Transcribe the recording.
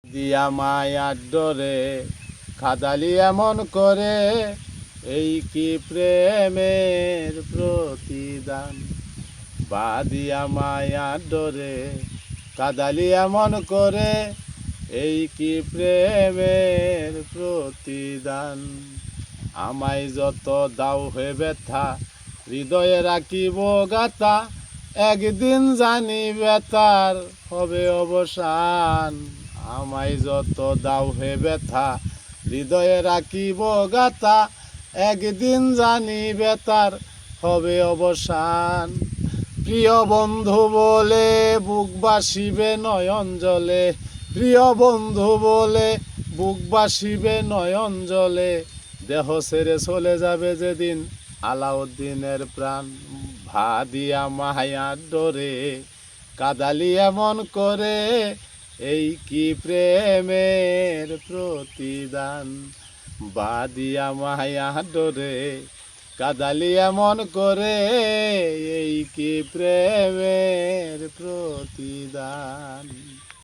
দিয়া মায়ার ডরে কাদালি এমন করে, এই কি প্রেমের প্রতিদান। বাদিয়া মায়ার ডরে কাদালি এমন করে, এই কি প্রেমের প্রতিদান। আমায় যত দাও হে ব্যথা, হৃদয়ে রাখিব গাথা, একদিন জানি ব্যথার হবে অবসান। আমায় যত দাও হে ব্যথা, হৃদয়ে রাখিব গাথা, একদিন জানি ব্যথার হবে অবসান। প্রিয় বন্ধু বলে বুক বাসিবে নয়ন জলে, প্রিয় বন্ধু বলে বুক বাসিবে নয়ন জলে, দেহ ছেড়ে চলে যাবে যেদিন আলাউদ্দিনের প্রাণ। ভাদিয়া মায়ার ডরে কাদালি এমন করে, এই কি প্রেমের প্রতিদান। বাদিয়া মায়ার ডরে কাদালি এমন করে, এই কি প্রেমের প্রতিদান।